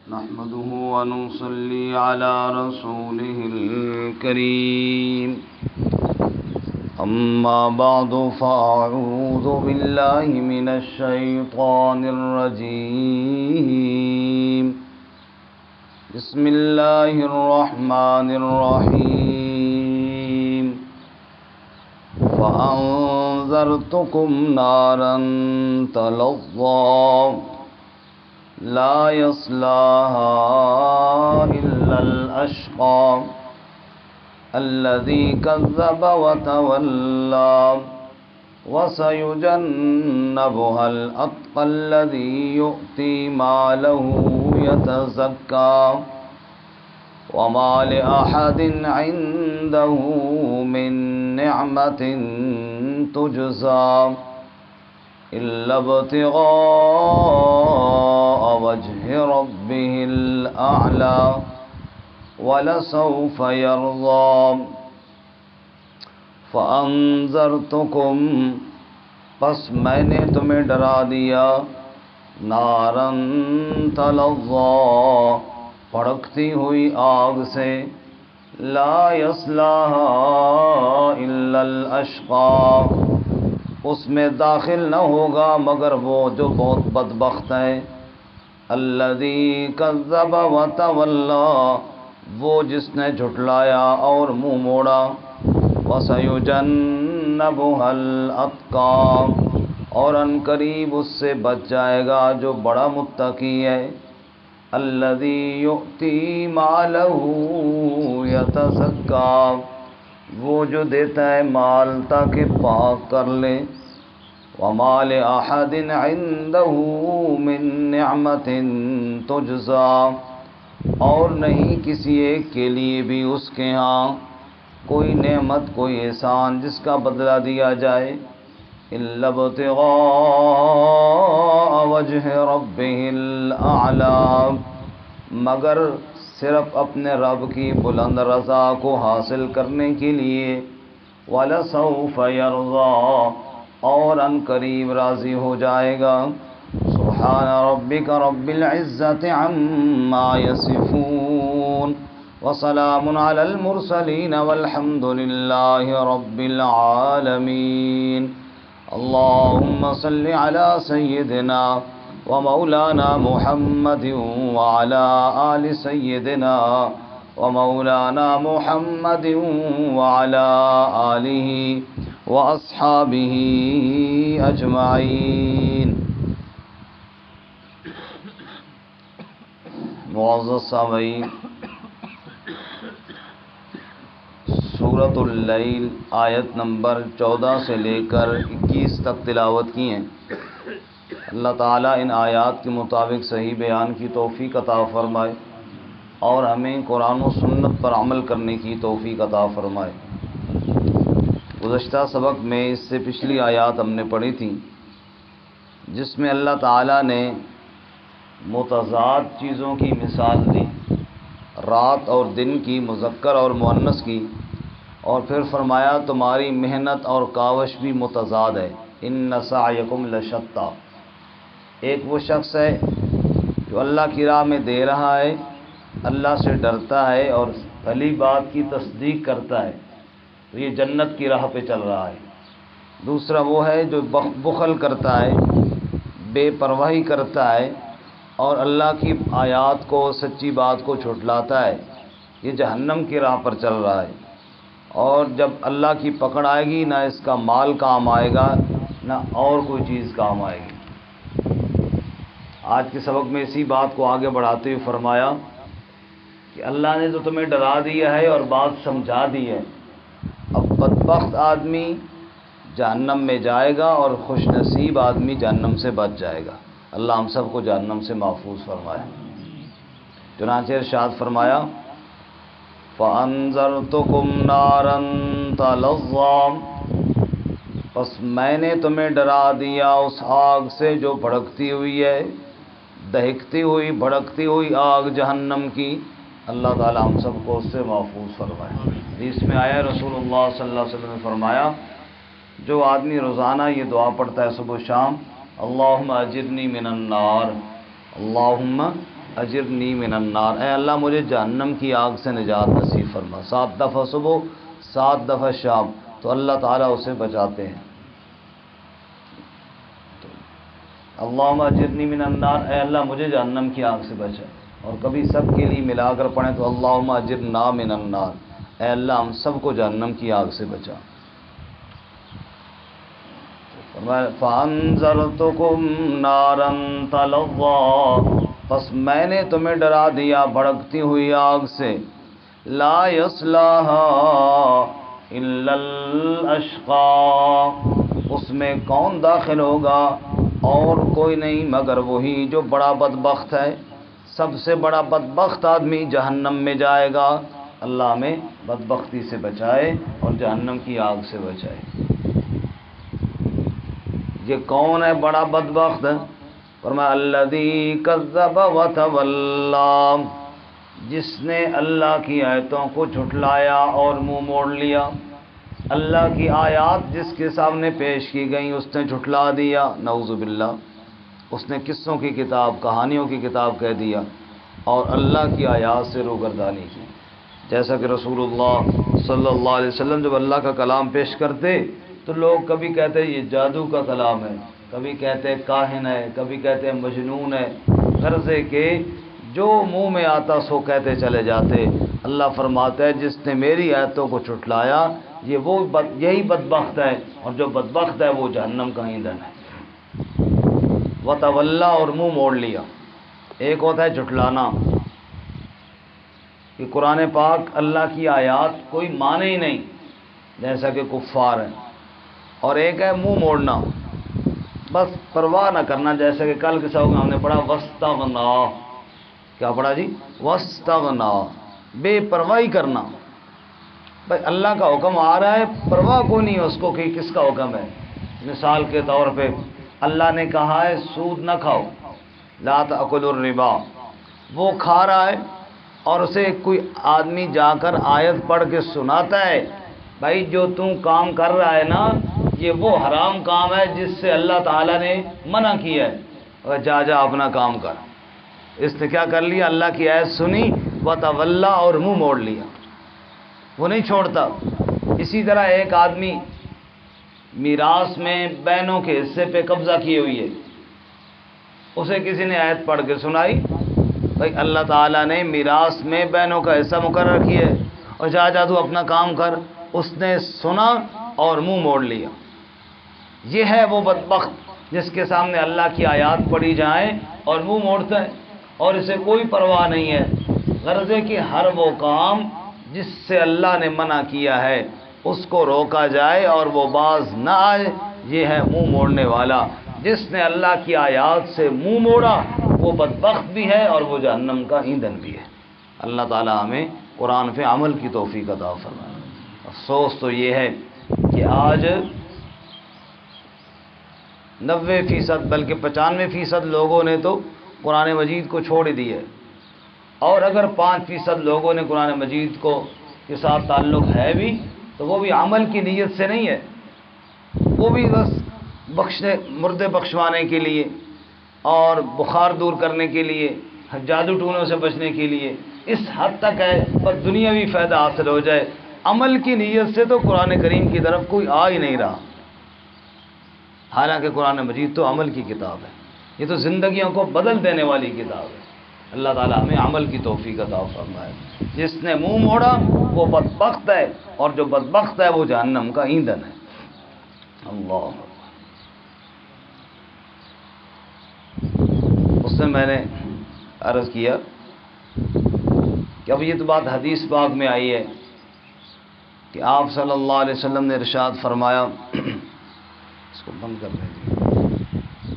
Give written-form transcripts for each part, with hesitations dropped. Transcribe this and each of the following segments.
نحمده ونصلي على رسوله الكريم أما بعد فأعوذ بالله من الشيطان الرجيم بسم الله الرحمن الرحيم فأنذرتكم نارا تلظى لا يصلاها إلا الأشقى الذي كذب وتولى وسيجنبها الأتقى الذي يؤتي ماله يتزكى وما لأحد عنده من نعمة تجزى إلا ابتغاء وجه ربه الأعلى ولسوف يرضى فأنذرتكم پس میں نے تمہیں ڈرا دیا نارن تلظى بھڑکتی ہوئی آگ سے لا يصلاها إلا الأشقى اس میں داخل نہ ہوگا مگر وہ جو بہت بدبخت ہے الذی کذب وتولی وہ جس نے جھٹلایا اور منہ موڑا وسیجنبها الاتقی اور ان قریب اس سے بچ جائے گا جو بڑا متقی ہے الذی یؤتی مالہ یتزکی وہ جو دیتا ہے مال تاکہ پاک کر لے وما لأحد عنده من نعمت تجزا اور نہیں کسی ایک کے لیے بھی اس کے ہاں کوئی نعمت کوئی احسان جس کا بدلہ دیا جائے الا ابتغاء وجہ ربہ الاعلی مگر صرف اپنے رب کی بلند رضا کو حاصل کرنے کے لیے وَلَسَوْفَ يَرْضَى اور ان قریب راضی ہو جائے گا سبحان ربک رب العزت عما یصفون وسلام علی المرسلین والحمد للہ رب العالمین اللہم صل علی سیدنا ومولانا محمد وعلى آل سيدنا ومولانا محمد وعلى آله وأصحابه أجمعين معزز سامعین سورۃ اللیل آیت نمبر 14 سے لے کر 21 تک تلاوت کی ہیں اللہ تعالیٰ ان آیات کے مطابق صحیح بیان کی توفیق عطا فرمائے اور ہمیں قرآن و سنت پر عمل کرنے کی توفیق عطا فرمائے گزشتہ سبق میں اس سے پچھلی آیات ہم نے پڑھی تھی جس میں اللہ تعالیٰ نے متضاد چیزوں کی مثال دی رات اور دن کی مذکر اور مؤنث کی اور پھر فرمایا تمہاری محنت اور کاوش بھی متضاد ہے ان سعیکم لشتی ایک وہ شخص ہے جو اللہ کی راہ میں دے رہا ہے اللہ سے ڈرتا ہے اور پہلی بات کی تصدیق کرتا ہے تو یہ جنت کی راہ پہ چل رہا ہے دوسرا وہ ہے جو بخل کرتا ہے بے پرواہی کرتا ہے اور اللہ کی آیات کو سچی بات کو جھٹلاتا ہے یہ جہنم کی راہ پر چل رہا ہے اور جب اللہ کی پکڑ آئے گی نہ اس کا مال کام آئے گا نہ اور کوئی چیز کام آئے گی آج کے سبق میں اسی بات کو آگے بڑھاتے ہوئے فرمایا کہ اللہ نے تو تمہیں ڈرا دیا ہے اور بات سمجھا دی ہے اب بدبخت آدمی جہنم میں جائے گا اور خوش نصیب آدمی جہنم سے بچ جائے گا اللہ ہم سب کو جہنم سے محفوظ فرمائے چنانچہ ارشاد فرمایا فَأَنذَرْتُكُمْ نَارًا تَلَظَّى پس میں نے تمہیں ڈرا دیا اس آگ سے جو بھڑکتی ہوئی ہے دہکتی ہوئی بھڑکتی ہوئی آگ جہنم کی اللہ تعالی ہم سب کو اس سے محفوظ فرمائے حدیث میں آیا رسول اللہ صلی اللہ علیہ وسلم نے فرمایا جو آدمی روزانہ یہ دعا پڑھتا ہے صبح و شام اللہم اجرنی من النار اللہم اجرنی من النار، اے اللہ مجھے جہنم کی آگ سے نجات نصیب فرما۔ 7 دفعہ صبح، 7 دفعہ شام، تو اللہ تعالیٰ اسے بچاتے ہیں۔ اللہم اجرنی من النار، اے اللہ مجھے جہنم کی آگ سے بچا۔ اور کبھی سب کے لیے ملا کر پڑھیں تو اللہم اجرنا من النار، اے اللہ ہم سب کو جہنم کی آگ سے بچا۔ فَأَنذَرْتُكُمْ نَارًا تَلَظَّىٰ، پس میں نے تمہیں ڈرا دیا بھڑکتی ہوئی آگ سے۔ لا يَصْلَاهَا إِلَّا الْأَشْقَى، اس میں کون داخل ہوگا؟ اور کوئی نہیں مگر وہی جو بڑا بدبخت ہے۔ سب سے بڑا بدبخت آدمی جہنم میں جائے گا۔ اللہ ہمیں بدبختی سے بچائے اور جہنم کی آگ سے بچائے۔ یہ کون ہے بڑا بدبخت؟ فرمایا الذی کذب وتولی، جس نے اللہ کی آیتوں کو جھٹلایا اور منہ موڑ لیا۔ اللہ کی آیات جس کے سامنے پیش کی گئیں اس نے جھٹلا دیا، نعوذ باللہ۔ اس نے قصوں کی کتاب، کہانیوں کی کتاب کہہ دیا اور اللہ کی آیات سے روگردانی کی۔ جیسا کہ رسول اللہ صلی اللہ علیہ وسلم جب اللہ کا کلام پیش کرتے تو لوگ کبھی کہتے یہ جادو کا کلام ہے، کبھی کہتے کاہن ہے، کبھی کہتے مجنون ہے، غرض ہے کہ جو منہ میں آتا سو کہتے چلے جاتے۔ اللہ فرماتا ہے جس نے میری آیتوں کو جھٹلایا یہی بدبخت ہے، اور جو بدبخت ہے وہ جہنم کا ایندھن ہے۔ وتولا، اور منہ موڑ لیا۔ ایک ہوتا ہے جھٹلانا کہ قرآن پاک اللہ کی آیات کوئی مانے ہی نہیں، جیسا کہ کفار ہیں، اور ایک ہے منہ موڑنا، بس پرواہ نہ کرنا، جیسا کہ کل کے سبق میں ہم نے پڑھا واستغنا۔ کیا پڑھا جی؟ واستغنا، بے پرواہی کرنا۔ بھائی اللہ کا حکم آ رہا ہے، پرواہ کو نہیں ہے اس کو کہ کس کا حکم ہے۔ مثال کے طور پہ اللہ نے کہا ہے سود نہ کھاؤ، لا تأکلوا الربا، وہ کھا رہا ہے اور اسے کوئی آدمی جا کر آیت پڑھ کے سناتا ہے بھائی جو تم کام کر رہا ہے نا یہ وہ حرام کام ہے جس سے اللہ تعالیٰ نے منع کیا ہے، اور جا اپنا کام کر۔ اس نے کیا کر لیا؟ اللہ کی آیت سنی وتولا، اور منہ موڑ لیا، وہ نہیں چھوڑتا۔ اسی طرح ایک آدمی میراث میں بہنوں کے حصے پہ قبضہ کیے ہوئی ہے، اسے کسی نے آیت پڑھ کے سنائی بھائی اللہ تعالیٰ نے میراث میں بہنوں کا حصہ مقرر کیا ہے، اور جا تو اپنا کام کر۔ اس نے سنا اور منہ موڑ لیا۔ یہ ہے وہ بدبخت جس کے سامنے اللہ کی آیات پڑھی جائیں اور منہ موڑتا ہے اور اسے کوئی پرواہ نہیں ہے۔ غرض ہے کہ ہر وہ کام جس سے اللہ نے منع کیا ہے اس کو روکا جائے اور وہ باز نہ آئے، یہ ہے منہ موڑنے والا۔ جس نے اللہ کی آیات سے منہ موڑا وہ بدبخت بھی ہے اور وہ جہنم کا ایندھن بھی ہے۔ اللہ تعالی ہمیں قرآن پہ عمل کی توفیق عطا فرمائے۔ افسوس تو یہ ہے کہ آج 90% بلکہ 95% لوگوں نے تو قرآن مجید کو چھوڑ ہی دیا ہے، اور اگر 5% لوگوں نے قرآن مجید کے ساتھ تعلق ہے بھی تو وہ بھی عمل کی نیت سے نہیں ہے، وہ بھی بس مردے بخشوانے کے لیے اور بخار دور کرنے کے لیے، جادو ٹونوں سے بچنے کے لیے، اس حد تک ہے بس دنیاوی فائدہ حاصل ہو جائے۔ عمل کی نیت سے تو قرآن کریم کی طرف کوئی آ ہی نہیں رہا، حالانکہ قرآن مجید تو عمل کی کتاب ہے، یہ تو زندگیوں کو بدل دینے والی کتاب ہے۔ اللہ تعالیٰ ہمیں عمل کی توفیق عطا فرمائے۔ جس نے منہ موڑا وہ بدبخت ہے، اور جو بدبخت ہے وہ جہنم کا ایندھن ہے۔ اللہ، اس میں نے عرض کیا کہ اب یہ تو بات حدیث پاک میں آئی ہے کہ آپ صلی اللہ علیہ وسلم نے ارشاد فرمایا، اس کو بند کر دیں،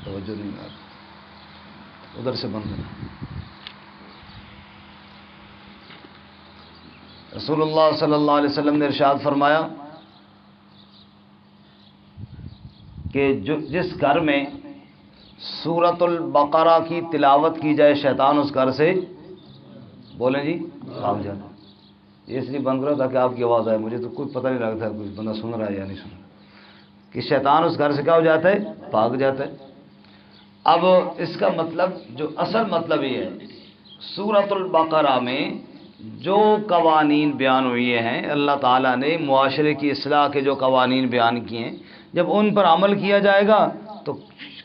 توجہ نہیں آتی، ادھر سے بند کرنا۔ رسول اللہ صلی اللہ علیہ وسلم نے ارشاد فرمایا کہ جس گھر میں سورۃ البقرہ کی تلاوت کی جائے شیطان اس گھر سے، بولیں جی، بھاگ جاتا۔ یہ اس لیے بند کرا تاکہ آپ کی آواز آئے، مجھے تو کوئی پتہ نہیں لگتا ہے کوئی بندہ سن رہا ہے یا نہیں سن رہا، کہ شیطان اس گھر سے کیا ہو جاتا ہے؟ بھاگ جاتا ہے۔ اب اس کا مطلب جو اصل مطلب یہ ہے سورۃ البقرہ میں جو قوانین بیان ہوئے ہیں، اللہ تعالیٰ نے معاشرے کی اصلاح کے جو قوانین بیان کیے ہیں، جب ان پر عمل کیا جائے گا تو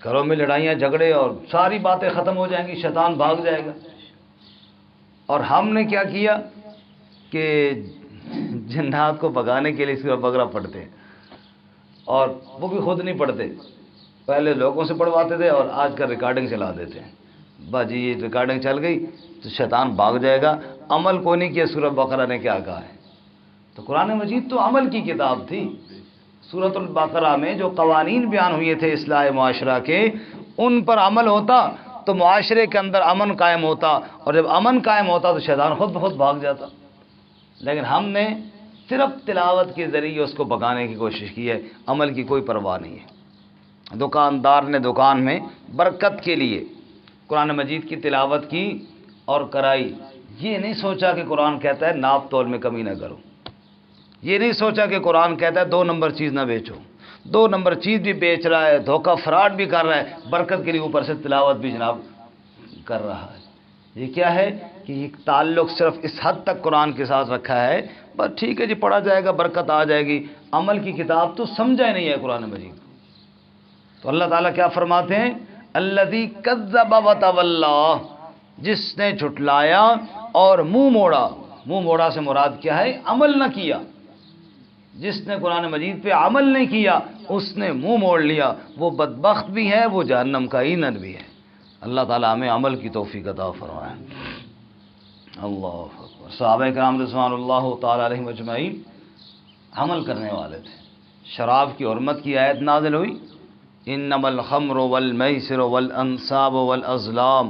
گھروں میں لڑائیاں جھگڑے اور ساری باتیں ختم ہو جائیں گی، شیطان بھاگ جائے گا۔ اور ہم نے کیا کیا کہ جنات کو بھگانے کے لیے سورۃ بقرہ پڑھتے ہیں، اور وہ بھی خود نہیں پڑھتے، پہلے لوگوں سے پڑھواتے تھے اور آج کل ریکارڈنگ چلا دیتے ہیں۔ باجی یہ ریکارڈنگ چل گئی تو شیطان بھاگ جائے گا، عمل کو نہیں کیا سورۃ بقرہ نے کیا کہا ہے۔ تو قرآن مجید تو عمل کی کتاب تھی۔ سورۃ البقرہ میں جو قوانین بیان ہوئے تھے اصلاح معاشرہ کے، ان پر عمل ہوتا تو معاشرے کے اندر امن قائم ہوتا، اور جب امن قائم ہوتا تو شیطان خود بخود بھاگ جاتا۔ لیکن ہم نے صرف تلاوت کے ذریعے اس کو بھگانے کی کوشش کی ہے، عمل کی کوئی پرواہ نہیں ہے۔ دکاندار نے دکان میں برکت کے لیے قرآن مجید کی تلاوت کی اور کرائی، یہ نہیں سوچا کہ قرآن کہتا ہے ناپ تول میں کمی نہ کرو، یہ نہیں سوچا کہ قرآن کہتا ہے 2 نمبر چیز نہ بیچو، 2 نمبر چیز بھی بیچ رہا ہے، دھوکہ فراڈ بھی کر رہا ہے، برکت کے لیے اوپر سے تلاوت بھی جناب کر رہا ہے۔ یہ کیا ہے کہ یہ تعلق صرف اس حد تک قرآن کے ساتھ رکھا ہے، بس ٹھیک ہے جی پڑھا جائے گا برکت آ جائے گی، عمل کی کتاب تو سمجھا ہی نہیں ہے قرآن مجید۔ تو اللہ تعالیٰ کیا فرماتے ہیں؟ الذی کذب وتولی، جس نے جھٹلایا اور منہ موڑا۔ منہ موڑا سے مراد کیا ہے؟ عمل نہ کیا۔ جس نے قرآن مجید پہ عمل نہیں کیا اس نے منہ موڑ لیا، وہ بدبخت بھی ہے، وہ جہنم کا ایندھن بھی ہے۔ اللہ تعالیٰ ہمیں عمل کی توفیق عطا فرمائے۔ اللہ اکبر۔ صحابہ کرام رضوان اللہ تعالی علیہم اجمعین عمل کرنے والے تھے۔ شراب کی حرمت کی آیت نازل ہوئی، انما الخمر والمیسر والانصاب والازلام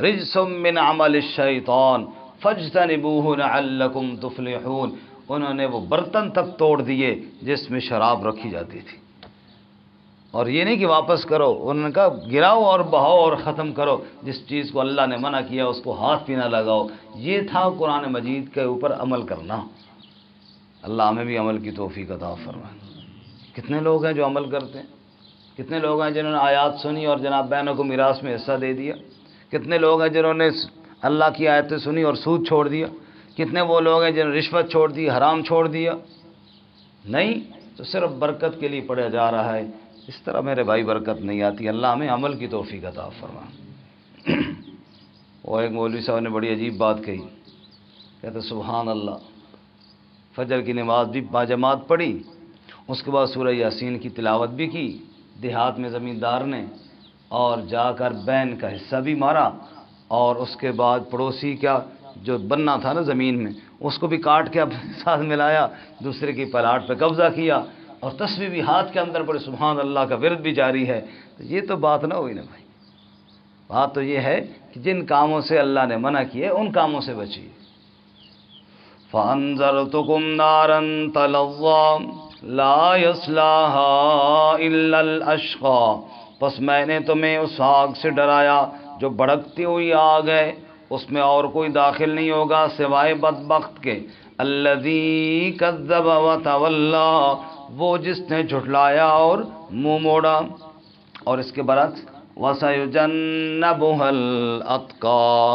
رجس من عمل الشیطان فاجتنبوہ لعلکم تفلحون۔ انہوں نے وہ برتن تک توڑ دیے جس میں شراب رکھی جاتی تھی، اور یہ نہیں کہ واپس کرو، انہوں نے کہا گراؤ اور بہاؤ اور ختم کرو، جس چیز کو اللہ نے منع کیا اس کو ہاتھ بھی نہ لگاؤ۔ یہ تھا قرآن مجید کے اوپر عمل کرنا۔ اللہ ہمیں بھی عمل کی توفیق عطا فرمائے۔ کتنے لوگ ہیں جو عمل کرتے ہیں، کتنے لوگ ہیں جنہوں نے آیات سنی اور جناب بہنوں کو میراث میں حصہ دے دیا، کتنے لوگ ہیں جنہوں نے اللہ کی آیتیں سنی اور سود چھوڑ دیا، کتنے وہ لوگ ہیں جنہوں نے رشوت چھوڑ دی، حرام چھوڑ دیا۔ نہیں تو صرف برکت کے لیے پڑھا جا رہا ہے، اس طرح میرے بھائی برکت نہیں آتی۔ اللہ ہمیں عمل کی توفیق عطا فرمائے۔ وہ ایک مولوی صاحب نے بڑی عجیب بات کہی، کہتے سبحان اللہ، فجر کی نماز بھی باجماعت پڑھی، اس کے بعد سورہ یاسین کی تلاوت بھی کی دیہات میں زمیندار نے، اور جا کر بین کا حصہ بھی مارا، اور اس کے بعد پڑوسی کا جو بننا تھا نا زمین میں اس کو بھی کاٹ کے اپنے ساتھ ملایا، دوسرے کی پلاٹ پہ قبضہ کیا، اور تسبیح بھی ہاتھ کے اندر پڑے، سبحان اللہ کا ورد بھی جاری ہے۔ تو یہ تو بات نہ ہوئی نا بھائی، بات تو یہ ہے کہ جن کاموں سے اللہ نے منع کیے ان کاموں سے بچیے۔ فَأَنذَرْتُكُمْ نَارًا تَلَظَّىٰ لَا يَصْلَاهَا إِلَّا الْأَشْقَىٰ، پس میں نے تمہیں اس آگ سے ڈرایا جو بھڑکتی ہوئی آگ ہے، اس میں اور کوئی داخل نہیں ہوگا سوائے بدبخت کے۔ الذی کذب وتولی، وہ جس نے جھٹلایا اور منہ موڑا۔ اور اس کے برعکس وَسَيُجَنَّبُهَا الْأَتْقَىٰ،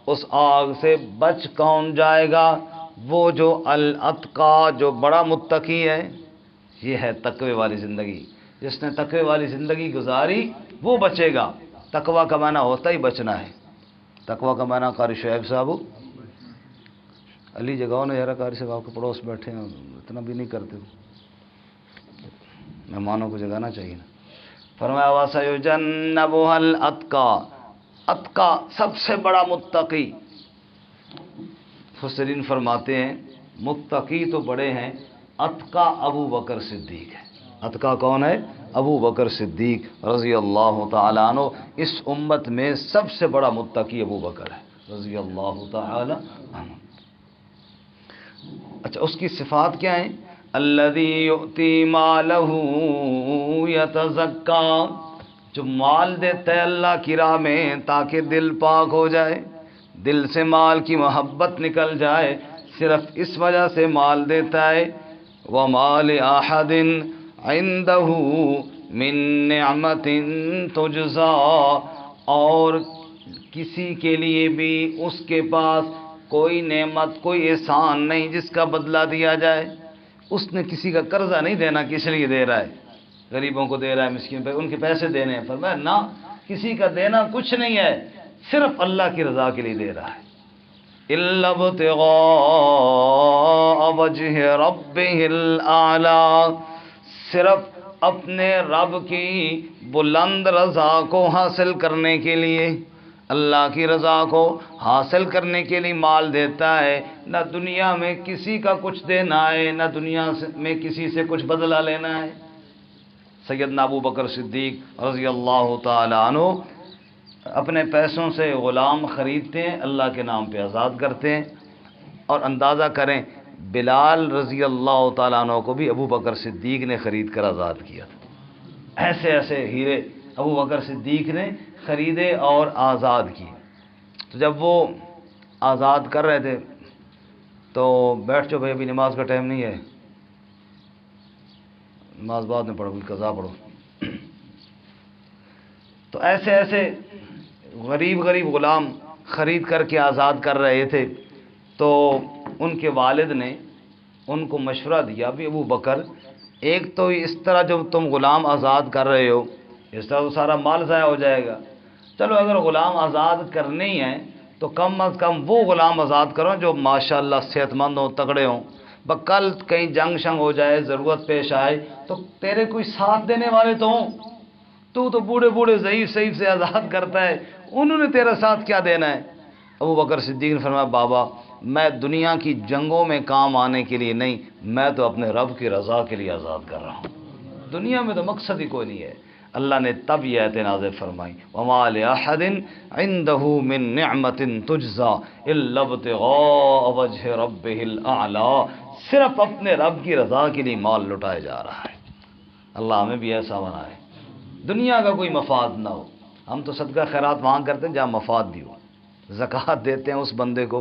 اس آگ سے بچ کون جائے گا؟ وہ جو الاتقیٰ، جو بڑا متقی ہے۔ یہ ہے تقوی والی زندگی، جس نے تقوی والی زندگی گزاری وہ بچے گا۔ تقوی کا معنی ہوتا ہی بچنا ہے۔ تقوی کا معنی قاری شعیب صاحب علی جگہوں نے یار قاری صاحب آپ کے پڑوس بیٹھے ہیں، اتنا بھی نہیں کرتے، مہمانوں کو جگانا چاہیے نا۔ فرمایا وَسَيُجَنَّبُهَا الْأَتْقَىٰ، اتقیٰ سب سے بڑا متقی۔ مفسرین فرماتے ہیں متقی تو بڑے ہیں، اتقیٰ ابو بکر صدیق ہے۔ اتقیٰ کون ہے؟ ابو بکر صدیق رضی اللہ تعالیٰ عنہ۔ اس امت میں سب سے بڑا متقی ابو بکر ہے رضی اللہ تعالیٰ عنہ۔ اچھا اس کی صفات کیا ہیں؟ الذی یؤتی مالہ یتزکیٰ، جو مال دیتا ہے اللہ کی راہ میں تاکہ دل پاک ہو جائے، دل سے مال کی محبت نکل جائے، صرف اس وجہ سے مال دیتا ہے۔ وَمَا لِأَحَدٍ عِندَهُ مِن نِعْمَةٍ تُجْزَىٰ، اور کسی کے لیے بھی اس کے پاس کوئی نعمت کوئی احسان نہیں جس کا بدلہ دیا جائے. اس نے کسی کا قرضہ نہیں دینا کہ اس لیے دے رہا ہے، غریبوں کو دے رہا ہے، مسکین پہ ان کے پیسے دینے ہیں. فرمایا نہ، کسی کا دینا کچھ نہیں ہے، صرف اللہ کی رضا کے لیے دے رہا ہے. الا ابتغاء وجہ ربہ الاعلی، صرف اپنے رب کی بلند رضا کو حاصل کرنے کے لیے، اللہ کی رضا کو حاصل کرنے کے لیے مال دیتا ہے. نہ دنیا میں کسی کا کچھ دینا ہے، نہ دنیا میں کسی سے کچھ بدلہ لینا ہے. سیدنا ابو بکر صدیق رضی اللہ تعالی عنہ اپنے پیسوں سے غلام خریدتے ہیں، اللہ کے نام پہ آزاد کرتے ہیں. اور اندازہ کریں بلال رضی اللہ تعالیٰ عنہ کو بھی ابو بکر صدیق نے خرید کر آزاد کیا تھا. ایسے ایسے ہیرے ابو بکر صدیق نے خریدے اور آزاد کیے. تو جب وہ آزاد کر رہے تھے تو بیٹھ جاؤ بھائی، ابھی نماز کا ٹائم نہیں ہے، نماز بعد میں پڑھو، قضا پڑھو. تو ایسے ایسے غریب غلام خرید کر کے آزاد کر رہے تھے. تو ان کے والد نے ان کو مشورہ دیا بھی ابو بکر، ایک تو اس طرح جو تم غلام آزاد کر رہے ہو اس طرح تو سارا مال ضائع ہو جائے گا. چلو اگر غلام آزاد کرنے ہی ہیں تو کم از کم وہ غلام آزاد کرو جو ماشاءاللہ صحت مند ہوں، تگڑے ہوں. کل کہیں جنگ شنگ ہو جائے، ضرورت پیش آئے تو تیرے کوئی ساتھ دینے والے تو ہوں. تو بوڑھے ضعیف سے آزاد کرتا ہے، انہوں نے تیرا ساتھ کیا دینا ہے. ابو بکر صدیق نے فرمایا بابا، میں دنیا کی جنگوں میں کام آنے کے لیے نہیں، میں تو اپنے رب کی رضا کے لیے آزاد کر رہا ہوں. دنیا میں تو مقصد ہی کوئی نہیں ہے. اللہ نے تب یہ آیت نازل فرمائی وَمَا لِأَحَدٍ عِندَهُ مِن نِعْمَةٍ تُجْزَىٰ إِلَّا ابْتِغَاءَ وَجْهِ رَبِّهِ الْأَعْلَىٰ، صرف اپنے رب کی رضا کے لیے مال لٹایا جا رہا ہے. اللہ ہمیں بھی ایسا بنائے، دنیا کا کوئی مفاد نہ ہو. ہم تو صدقہ خیرات وہاں کرتے ہیں جہاں مفاد بھی ہو. زکوٰۃ دیتے ہیں اس بندے کو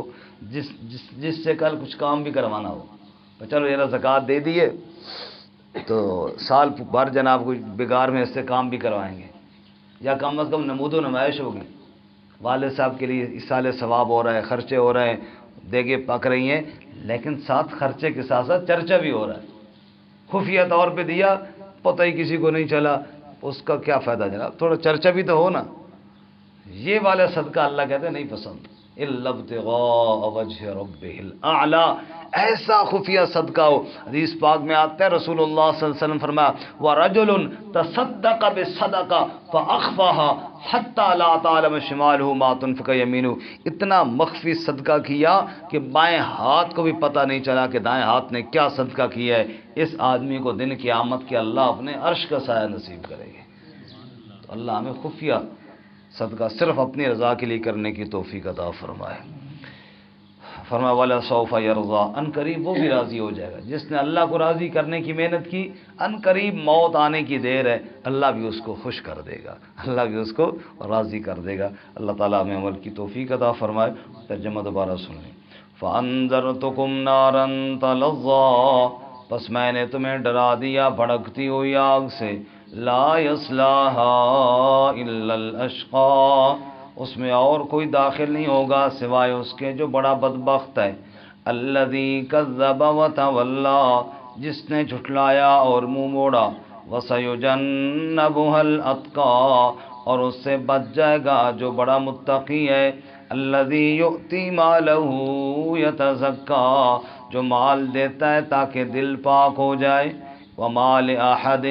جس سے کل کچھ کام بھی کروانا ہو. تو چلو یہ زکوٰۃ دے دیے تو سال بھر جناب کوئی بگار میں اس سے کام بھی کروائیں گے، یا کم از کم نمود و نمائش ہوگی. والد صاحب کے لیے اس سال ثواب ہو رہا ہے، خرچے ہو رہے ہیں، دیگیں پک رہی ہیں، لیکن ساتھ خرچے کے ساتھ ساتھ چرچا بھی ہو رہا ہے. خفیہ طور پہ دیا، پتہ ہی کسی کو نہیں چلا، اس کا کیا فائدہ جناب؟ تھوڑا چرچا بھی تو ہو نا. یہ والا صدقہ اللہ کہتے ہیں نہیں پسند. الا ابتغاء وجہ ربہ الاعلی، ایسا خفیہ صدقہ ہو. حدیث پاک میں آتا ہے رسول اللہ صلی اللہ علیہ وسلم فرمایا وَرَجُلٌ تَصَدَّقَ بِالصَّدَقَةِ فَأَخْفَاهَا حَتَّى لَا تَعْلَمَ شِمَالُهُ مَا تُنْفِقُ يَمِينُهُ، اتنا مخفی صدقہ کیا کہ بائیں ہاتھ کو بھی پتہ نہیں چلا کہ دائیں ہاتھ نے کیا صدقہ کیا ہے. اس آدمی کو دن قیامت کے اللہ اپنے عرش کا سایہ نصیب کرے گے. تو اللہ ہمیں خفیہ صدقہ صرف اپنی رضا کے لیے کرنے کی توفیق عطا فرمائے. فرمایا وَلَسَوْفَ يَرْضَىٰ، ان قریب وہ بھی راضی ہو جائے گا. جس نے اللہ کو راضی کرنے کی محنت کی، ان قریب موت آنے کی دیر ہے، اللہ بھی اس کو خوش کر دے گا، اللہ بھی اس کو راضی کر دے گا. اللہ تعالیٰ ہمیں عمل کی توفیق عطا فرمائے. ترجمہ دوبارہ سن لیں. فَأَنذَرْتُكُمْ نَارًا تَلَظَّىٰ، پس میں نے تمہیں ڈرا دیا بھڑکتی ہوئی آگ سے. لا يصلاها الا الاشقى، اس میں اور کوئی داخل نہیں ہوگا سوائے اس کے جو بڑا بدبخت ہے. الذي كذب وتولى، جس نے جھٹلایا اور منہ موڑا. وسيجنبها الاتقى، اور اس سے بچ جائے گا جو بڑا متقی ہے. الذي يؤتي ماله يتزكى، جو مال دیتا ہے تاکہ دل پاک ہو جائے. وما لأحد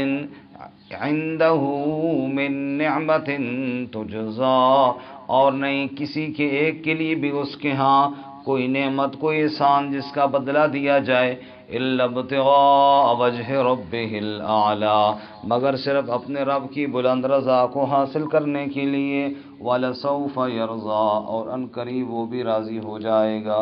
عنده من نعمة تجزى، اور نہیں کسی کے ایک کے لیے بھی اس کے ہاں کوئی نعمت کوئی احسان جس کا بدلہ دیا جائے. الا ابتغاء وجہ ربہ الاعلی، مگر صرف اپنے رب کی بلند رضا کو حاصل کرنے کے لیے. وَلَسَوْفَ يَرْضَىٰ، اور ان قریب وہ بھی راضی ہو جائے گا.